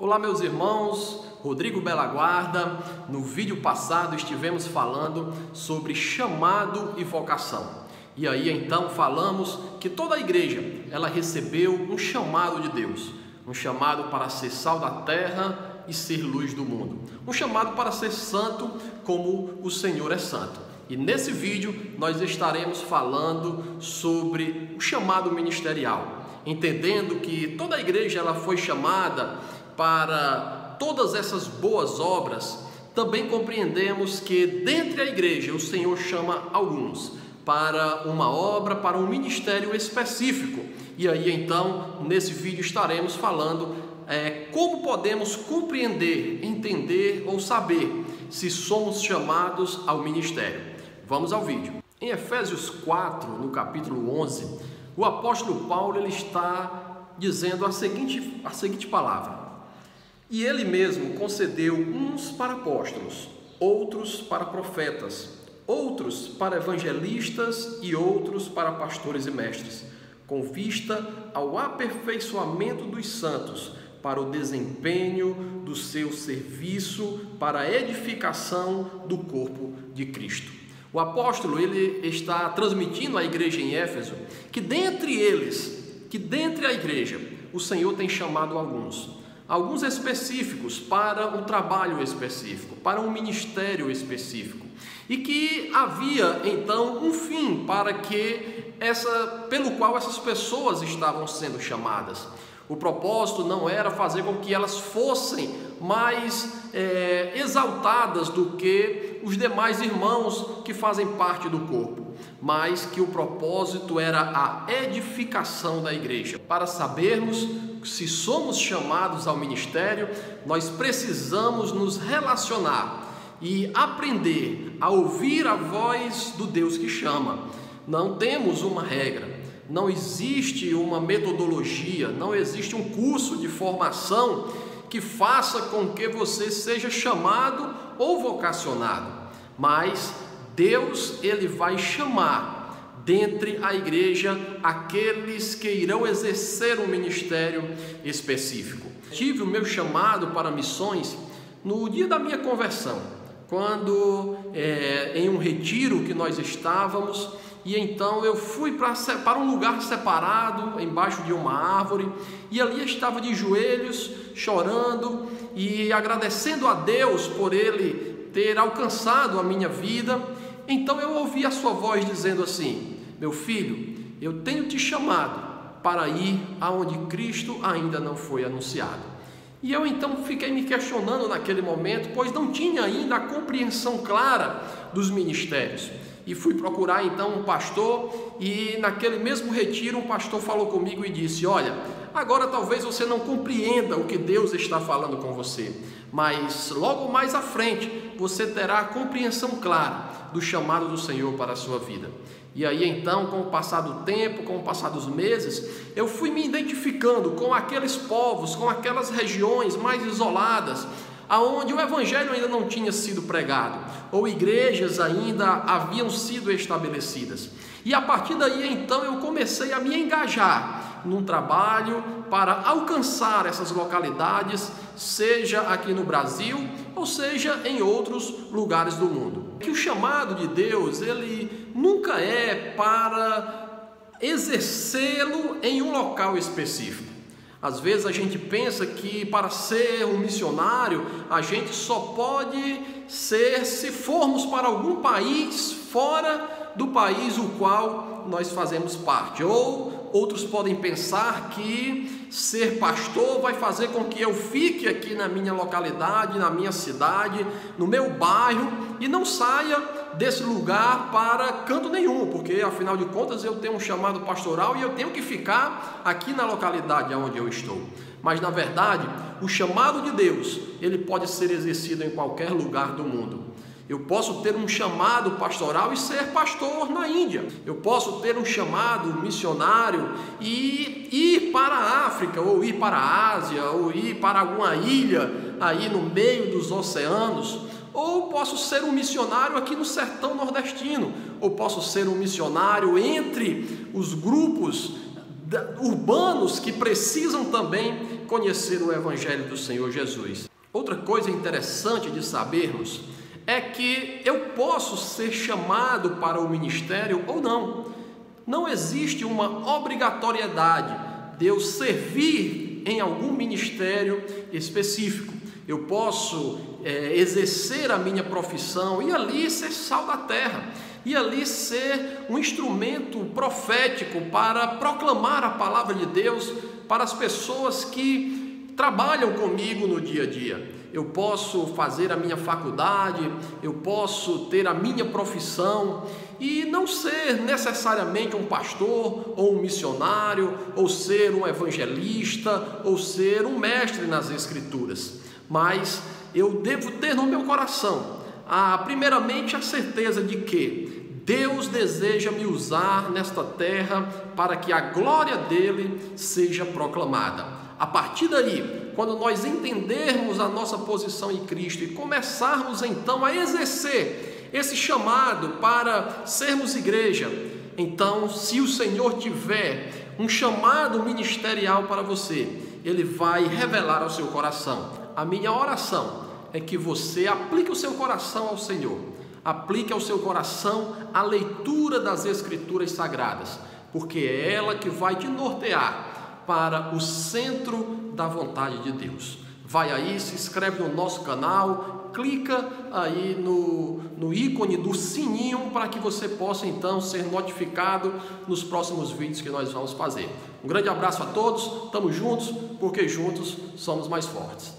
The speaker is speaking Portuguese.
Olá meus irmãos, Rodrigo Bela Guarda. No vídeo passado estivemos falando sobre chamado e vocação. E aí então falamos que toda a igreja, ela recebeu um chamado de Deus, um chamado para ser sal da terra e ser luz do mundo, um chamado para ser santo como o Senhor é santo. E nesse vídeo nós estaremos falando sobre o chamado ministerial, entendendo que toda a igreja ela foi chamada para todas essas boas obras. Também compreendemos que dentre a igreja o Senhor chama alguns para uma obra, para um ministério específico. E aí então nesse vídeo estaremos falando como podemos compreender, entender ou saber se somos chamados ao ministério. Vamos ao vídeo. Em Efésios 4, no capítulo 11, o apóstolo Paulo ele está dizendo a seguinte palavra: e ele mesmo concedeu uns para apóstolos, outros para profetas, outros para evangelistas e outros para pastores e mestres, com vista ao aperfeiçoamento dos santos, para o desempenho do seu serviço, para a edificação do corpo de Cristo. O apóstolo ele está transmitindo à igreja em Éfeso que dentre a igreja, o Senhor tem chamado alguns específicos para um trabalho específico, para um ministério específico, e que havia então um fim pelo qual essas pessoas estavam sendo chamadas. O propósito não era fazer com que elas fossem mais exaltadas do que os demais irmãos que fazem parte do corpo, mas que o propósito era a edificação da igreja. Para sabermos se somos chamados ao ministério, nós precisamos nos relacionar e aprender a ouvir a voz do Deus que chama. Não temos uma regra, não existe uma metodologia, não existe um curso de formação que faça com que você seja chamado ou vocacionado, mas Deus ele vai chamar dentre a igreja aqueles que irão exercer um ministério específico. Tive o meu chamado para missões no dia da minha conversão, quando em um retiro que nós estávamos, e então eu fui para um lugar separado, embaixo de uma árvore, e ali eu estava de joelhos, chorando e agradecendo a Deus por Ele ter alcançado a minha vida. Então eu ouvi a sua voz dizendo assim: meu filho, eu tenho te chamado para ir aonde Cristo ainda não foi anunciado. E eu então fiquei me questionando naquele momento, pois não tinha ainda a compreensão clara dos ministérios. E fui procurar então um pastor, e naquele mesmo retiro um pastor falou comigo e disse: olha, agora talvez você não compreenda o que Deus está falando com você, mas logo mais à frente você terá a compreensão clara do chamado do Senhor para a sua vida. E aí então, com o passar do tempo, com o passar dos meses, eu fui me identificando com aqueles povos, com aquelas regiões mais isoladas, aonde o evangelho ainda não tinha sido pregado, ou igrejas ainda haviam sido estabelecidas. E a partir daí então eu comecei a me engajar num trabalho para alcançar essas localidades, seja aqui no Brasil ou seja em outros lugares do mundo. Que o chamado de Deus ele nunca é para exercê-lo em um local específico. Às vezes a gente pensa que para ser um missionário a gente só pode ser se formos para algum país fora do país o qual nós fazemos parte. Ou outros podem pensar que ser pastor vai fazer com que eu fique aqui na minha localidade, na minha cidade, no meu bairro e não saia desse lugar para canto nenhum, porque afinal de contas eu tenho um chamado pastoral e eu tenho que ficar aqui na localidade onde eu estou. Mas na verdade, o chamado de Deus, ele pode ser exercido em qualquer lugar do mundo. Eu posso ter um chamado pastoral e ser pastor na Índia. Eu posso ter um chamado missionário e ir para a África, ou ir para a Ásia, ou ir para alguma ilha aí no meio dos oceanos. Ou posso ser um missionário aqui no sertão nordestino. Ou posso ser um missionário entre os grupos urbanos que precisam também conhecer o Evangelho do Senhor Jesus. Outra coisa interessante de sabermos é que eu posso ser chamado para o ministério ou não. Não existe uma obrigatoriedade de eu servir em algum ministério específico. Eu posso exercer a minha profissão e ali ser sal da terra, e ali ser um instrumento profético para proclamar a palavra de Deus para as pessoas que trabalham comigo no dia a dia. Eu posso fazer a minha faculdade, eu posso ter a minha profissão e não ser necessariamente um pastor ou um missionário, ou ser um evangelista, ou ser um mestre nas Escrituras. Mas eu devo ter no meu coração, primeiramente, a certeza de que Deus deseja me usar nesta terra para que a glória dele seja proclamada. A partir daí, quando nós entendermos a nossa posição em Cristo e começarmos então a exercer esse chamado para sermos igreja, então, se o Senhor tiver um chamado ministerial para você, Ele vai revelar ao seu coração. A minha oração é que você aplique o seu coração ao Senhor, aplique ao seu coração a leitura das Escrituras Sagradas, porque é ela que vai te nortear para o centro da vontade de Deus. Vai aí, se inscreve no nosso canal, clica aí no ícone do sininho para que você possa então ser notificado nos próximos vídeos que nós vamos fazer. Um grande abraço a todos, estamos juntos, porque juntos somos mais fortes.